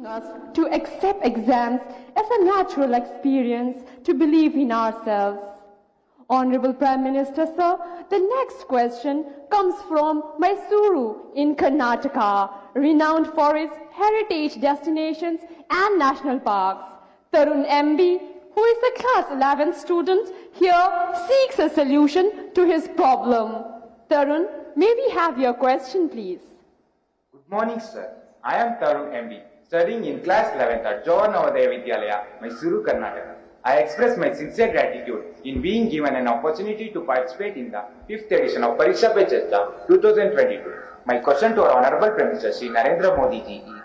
us to accept exams as a natural experience to believe in ourselves. Honorable Prime Minister, sir, the next question comes from Mysuru in Karnataka, renowned for its heritage destinations and national parks. Tarun MB, who is a class 11 student here, seeks a solution to his problem. Tarun, may we have your question, please? Good morning, sir. I am Tarun MB, studying in class 11th at Jawahar Navodaya Vidyalaya, Mysuru, Karnataka. I express my sincere gratitude in being given an opportunity to participate in the 5th edition of Pariksha Pe Charcha 2022. My question to our Honorable Prime Minister Shri Narendra Modi ji is,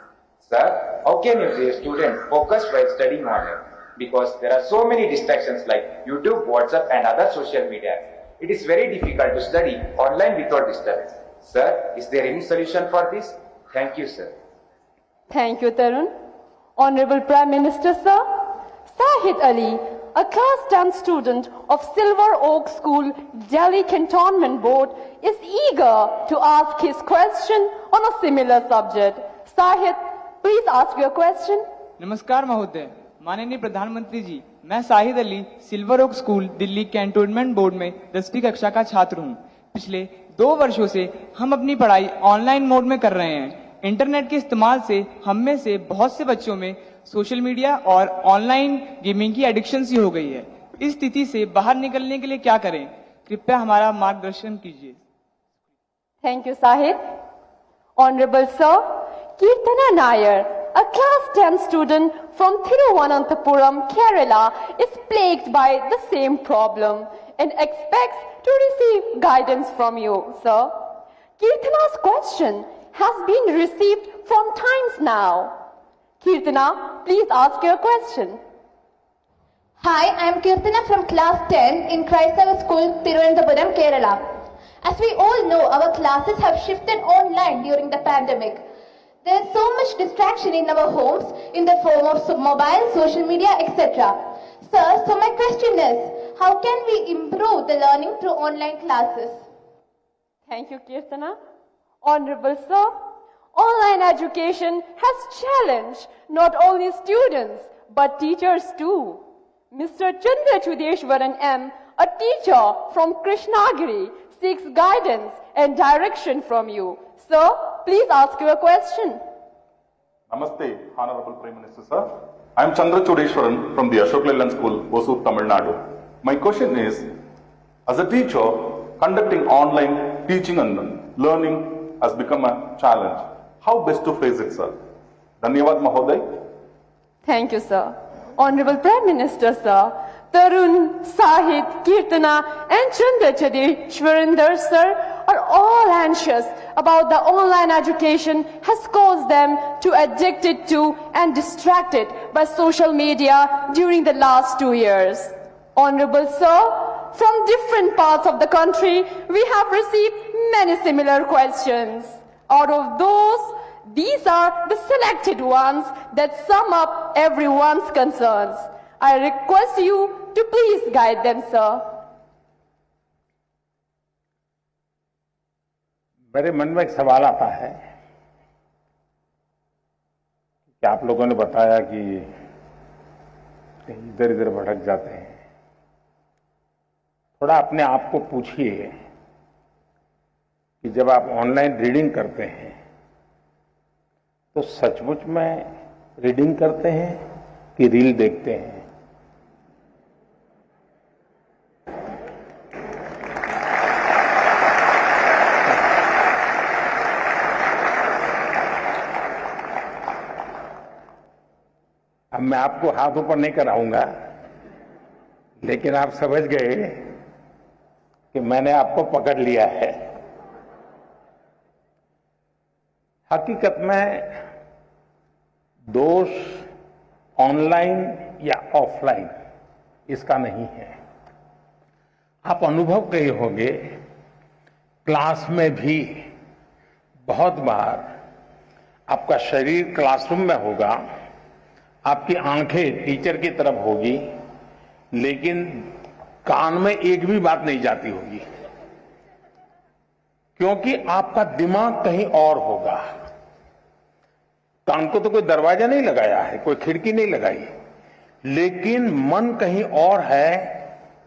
sir, how can you stay student focused while studying online? Because there are so many distractions like YouTube, WhatsApp and other social media. It is very difficult to study online without disturbance. Sir, is there any solution for this? Thank you, sir. Thank you, Tarun. Honorable Prime Minister, sir, Sahid Ali, a class 10 student of Silver Oak School, Delhi Cantonment Board, is eager to ask his question on a similar subject. Sahid, please ask your question. नमस्कार महोदय, माननीय प्रधानमंत्री जी, मैं Sahid Ali silver oak school Delhi cantonment board में 10वीं कक्षा का छात्र हूं। पिछले 2 वर्षों से हम अपनी पढ़ाई ऑनलाइन मोड में कर रहे हैं। इंटरनेट के इस्तेमाल से हम में से बहुत से बच्चों में सोशल मीडिया और ऑनलाइन गेमिंग की एडिक्शन सी हो गई है। इस स्थिति से बाहर निकलने के लिए क्या करें? कृपया हमारा मार्गदर्शन कीजिए। Thank you, Sahid. Honorable Sir, Kirtana Nair, a class 10 student from Thiruvananthapuram, Kerala, is plagued by the same problem and expects to receive guidance from you, sir. Kirtana's question has been received from times now. Kirtana, please ask your question. Hi, I am Kirtana from class 10 in Christava School, Thiruvananthapuram, Kerala. As we all know, our classes have shifted online during the pandemic. There is so much distraction in our homes in the form of mobile, social media, etc. Sir, so my question is, how can we improve the learning through online classes? Thank you, Kirtana. Honorable Sir, online education has challenged not only students but teachers too. Mr. Chandra Chudeshwaran M., a teacher from Krishnagiri, seeks guidance and direction from you. Sir, please ask your question. Namaste, Honorable Prime Minister, sir. I am Chandra Chudeshwaran from the Ashok Leyland School, Hosur, Tamil Nadu. My question is, as a teacher, conducting online teaching and learning has become a challenge. How best to face it, sir? Dhanyavad, Mahoday. Thank you, sir. Honorable Prime Minister, sir, Tarun, Sahid, Kirtana and Chandra Chudeshwaran, sir, are all anxious about the online education has caused them to addicted to and distracted by social media during the last 2 years. Honorable sir, from different parts of the country, we have received many similar questions. Out of those, these are the selected ones that sum up everyone's concerns. I request you to please guide them, sir. मेरे मन में एक सवाल आता है कि आप लोगों ने बताया कि कहीं इधर इधर भटक जाते हैं। थोड़ा अपने आप को पूछिए कि जब आप ऑनलाइन रीडिंग करते हैं तो सचमुच में रीडिंग करते हैं कि रील देखते हैं? अब मैं आपको हाथ ऊपर नहीं कराऊंगा, लेकिन आप समझ गए कि मैंने आपको पकड़ लिया है। हकीकत में दोष ऑनलाइन या ऑफलाइन इसका नहीं है। आप अनुभव किए होंगे, क्लास में भी बहुत बार आपका शरीर क्लासरूम में होगा, आपकी आंखें टीचर की तरफ होगी, लेकिन कान में एक भी बात नहीं जाती होगी, क्योंकि आपका दिमाग कहीं और होगा। कान को तो कोई दरवाजा नहीं लगाया है, कोई खिड़की नहीं लगाई, लेकिन मन कहीं और है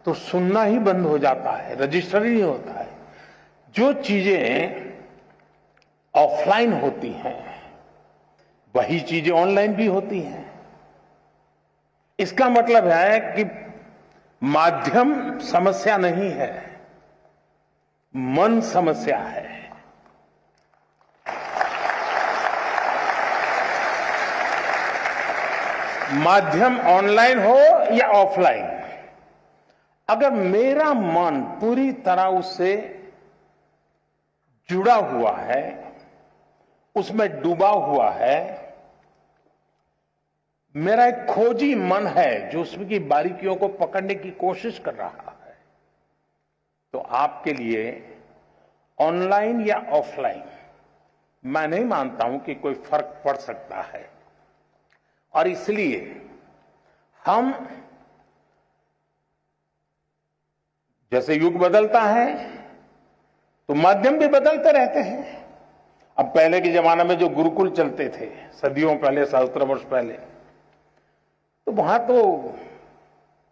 तो सुनना ही बंद हो जाता है, रजिस्टर ही नहीं होता है। जो चीजें ऑफलाइन होती हैं वही चीजें ऑनलाइन भी होती हैं। इसका मतलब है कि माध्यम समस्या नहीं है, मन समस्या है। माध्यम ऑनलाइन हो या ऑफलाइन, अगर मेरा मन पूरी तरह उससे जुड़ा हुआ है, उसमें डूबा हुआ है, मेरा एक खोजी मन है जो उसमें की बारीकियों को पकड़ने की कोशिश कर रहा है, तो आपके लिए ऑनलाइन या ऑफलाइन मैं नहीं मानता हूं कि कोई फर्क पड़ सकता है। और इसलिए हम, जैसे युग बदलता है तो माध्यम भी बदलते रहते हैं। अब पहले के जमाने में जो गुरुकुल चलते थे, सदियों पहले, सहस्त्र वर्ष पहले, तो वहां तो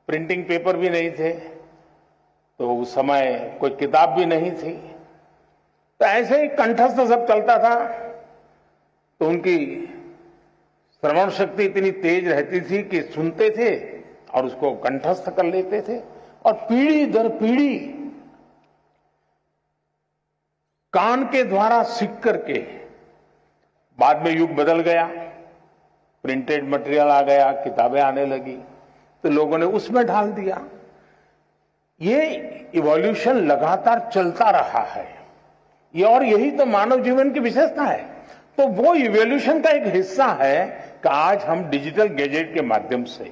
प्रिंटिंग पेपर भी नहीं थे, तो उस समय कोई किताब भी नहीं थी, तो ऐसे ही कंठस्थ सब चलता था। तो उनकी श्रवण शक्ति इतनी तेज रहती थी कि सुनते थे और उसको कंठस्थ कर लेते थे, और पीढ़ी दर पीढ़ी कान के द्वारा सीख करके, बाद में युग बदल गया, प्रिंटेड मटेरियल आ गया, किताबें आने लगी, तो लोगों ने उसमें ढाल दिया। ये इवोल्यूशन लगातार चलता रहा है, ये, और यही तो मानव जीवन की विशेषता है। तो वो इवोल्यूशन का एक हिस्सा है कि आज हम डिजिटल गैजेट के माध्यम से,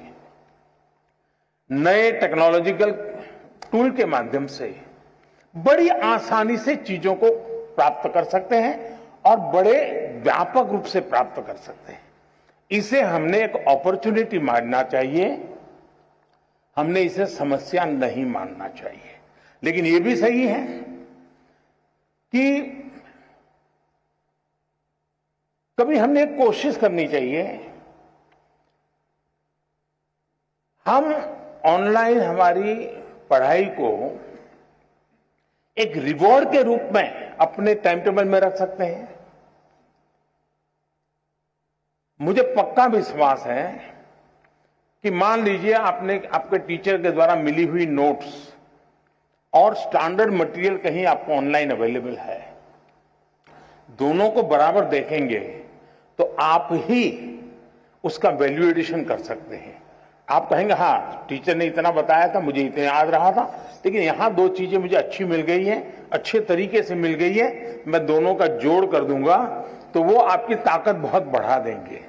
नए टेक्नोलॉजिकल टूल के माध्यम से बड़ी आसानी से चीजों को प्राप्त कर सकते हैं और बड़े व्यापक रूप से प्राप्त कर सकते हैं। इसे हमने एक अपॉर्चुनिटी मानना चाहिए, हमने इसे समस्या नहीं मानना चाहिए। लेकिन यह भी सही है कि कभी हमने एक कोशिश करनी चाहिए, हम ऑनलाइन हमारी पढ़ाई को एक रिवॉर्ड के रूप में अपने टाइम टेबल में रख सकते हैं। मुझे पक्का विश्वास है कि मान लीजिए आपने आपके टीचर के द्वारा मिली हुई नोट्स और स्टैंडर्ड मटेरियल कहीं आपको ऑनलाइन अवेलेबल है, दोनों को बराबर देखेंगे तो आप ही उसका वैल्यू एडिशन कर सकते हैं। आप कहेंगे हाँ टीचर ने इतना बताया था, मुझे इतना याद रहा था, लेकिन यहां दो चीजें मुझे अच्छी मिल गई है, अच्छे तरीके से मिल गई है, मैं दोनों का जोड़ कर दूंगा, तो वो आपकी ताकत बहुत बढ़ा देंगे।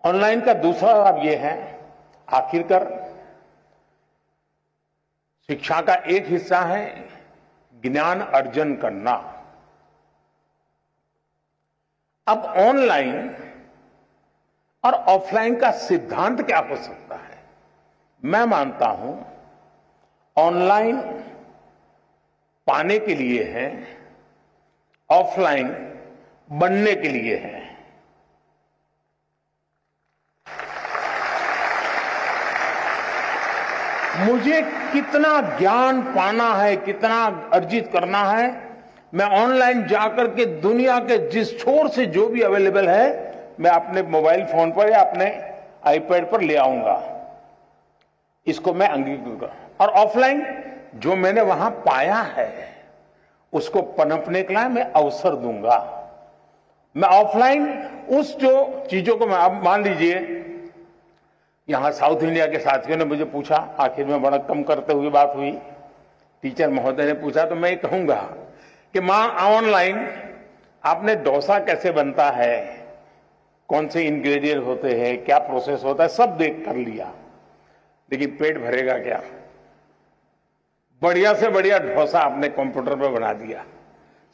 ऑनलाइन का दूसरा लाभ यह है, आखिरकार शिक्षा का एक हिस्सा है ज्ञान अर्जन करना। अब ऑनलाइन और ऑफलाइन का सिद्धांत क्या हो सकता है? मैं मानता हूं ऑनलाइन पाने के लिए है, ऑफलाइन बनने के लिए है। मुझे कितना ज्ञान पाना है, कितना अर्जित करना है, मैं ऑनलाइन जाकर के दुनिया के जिस छोर से जो भी अवेलेबल है मैं अपने मोबाइल फोन पर या अपने आईपैड पर ले आऊंगा, इसको मैं अंगीकृत करूं। और ऑफलाइन जो मैंने वहां पाया है उसको पनपने के लिए मैं अवसर दूंगा। मैं ऑफलाइन उस जो चीजों को, मैं अब मान लीजिए यहां साउथ इंडिया के साथियों ने मुझे पूछा, आखिर में बड़ा कम करते हुए बात हुई, टीचर महोदय ने पूछा, तो मैं ये कहूंगा कि मां ऑनलाइन आपने डोसा कैसे बनता है, कौन से इंग्रेडिएंट होते हैं, क्या प्रोसेस होता है, सब देख कर लिया, लेकिन पेट भरेगा क्या? बढ़िया से बढ़िया डोसा आपने कंप्यूटर पर बना दिया,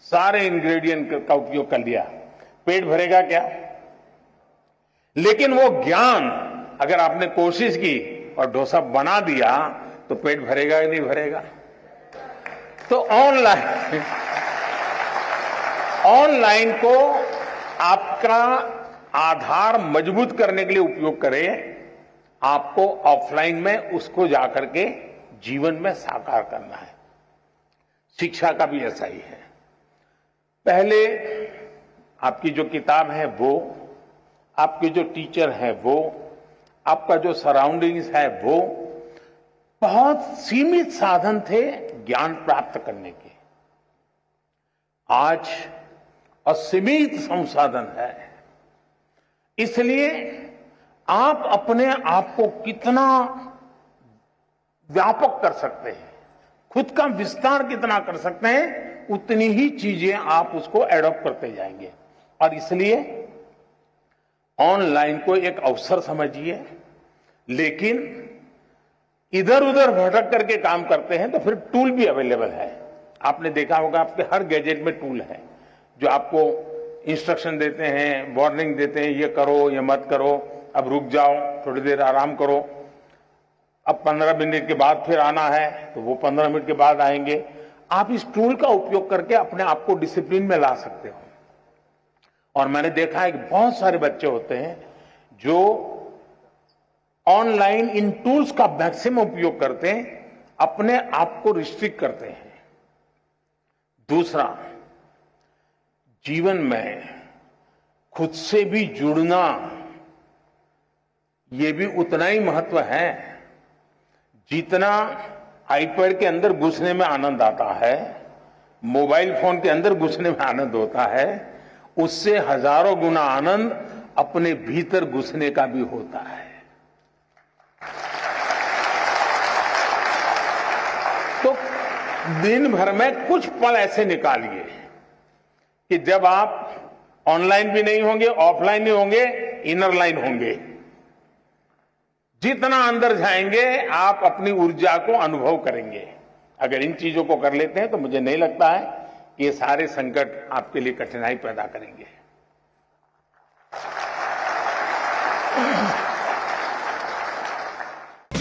सारे इंग्रेडिएंट का उपयोग कर लिया, पेट भरेगा क्या? लेकिन वो ज्ञान अगर आपने कोशिश की और डोसा बना दिया तो पेट भरेगा या नहीं भरेगा? तो ऑनलाइन को आपका आधार मजबूत करने के लिए उपयोग करें, आपको ऑफलाइन में उसको जाकर के जीवन में साकार करना है। शिक्षा का भी ऐसा ही है। पहले आपकी जो किताब है वो, आपके जो टीचर है वो, आपका जो सराउंडिंग्स है वो, बहुत सीमित साधन थे ज्ञान प्राप्त करने के। आज असीमित संसाधन है, इसलिए आप अपने आप को कितना व्यापक कर सकते हैं, खुद का विस्तार कितना कर सकते हैं, उतनी ही चीजें आप उसको एडॉप्ट करते जाएंगे। और इसलिए ऑनलाइन को एक अवसर समझिए, लेकिन इधर उधर भटक करके काम करते हैं तो फिर टूल भी अवेलेबल है। आपने देखा होगा आपके हर गैजेट में टूल है जो आपको इंस्ट्रक्शन देते हैं, वार्निंग देते हैं, ये करो, ये मत करो, अब रुक जाओ, थोड़ी देर आराम करो, अब 15 मिनट के बाद फिर आना है तो वो 15 मिनट के बाद आएंगे। आप इस टूल का उपयोग करके अपने आप को डिसिप्लिन में ला सकते हो। और मैंने देखा है कि बहुत सारे बच्चे होते हैं जो ऑनलाइन इन टूल्स का मैक्सिमम उपयोग करते हैं, अपने आप को रिस्ट्रिक्ट करते हैं। दूसरा, जीवन में खुद से भी जुड़ना, ये भी उतना ही महत्व है जितना आईपैड के अंदर घुसने में आनंद आता है, मोबाइल फोन के अंदर घुसने में आनंद होता है, उससे हजारों गुना आनंद अपने भीतर घुसने का भी होता है। तो दिन भर में कुछ पल ऐसे निकालिए कि जब आप ऑनलाइन भी नहीं होंगे, ऑफलाइन नहीं होंगे, इनर लाइन होंगे। जितना अंदर जाएंगे आप अपनी ऊर्जा को अनुभव करेंगे। अगर इन चीजों को कर लेते हैं तो मुझे नहीं लगता है कि ये सारे संकट आपके लिए कठिनाई पैदा करेंगे।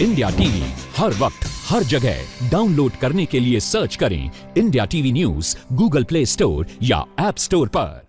इंडिया टीवी हर वक्त हर जगह डाउनलोड करने के लिए सर्च करें India TV news Google play store या ऐप स्टोर पर।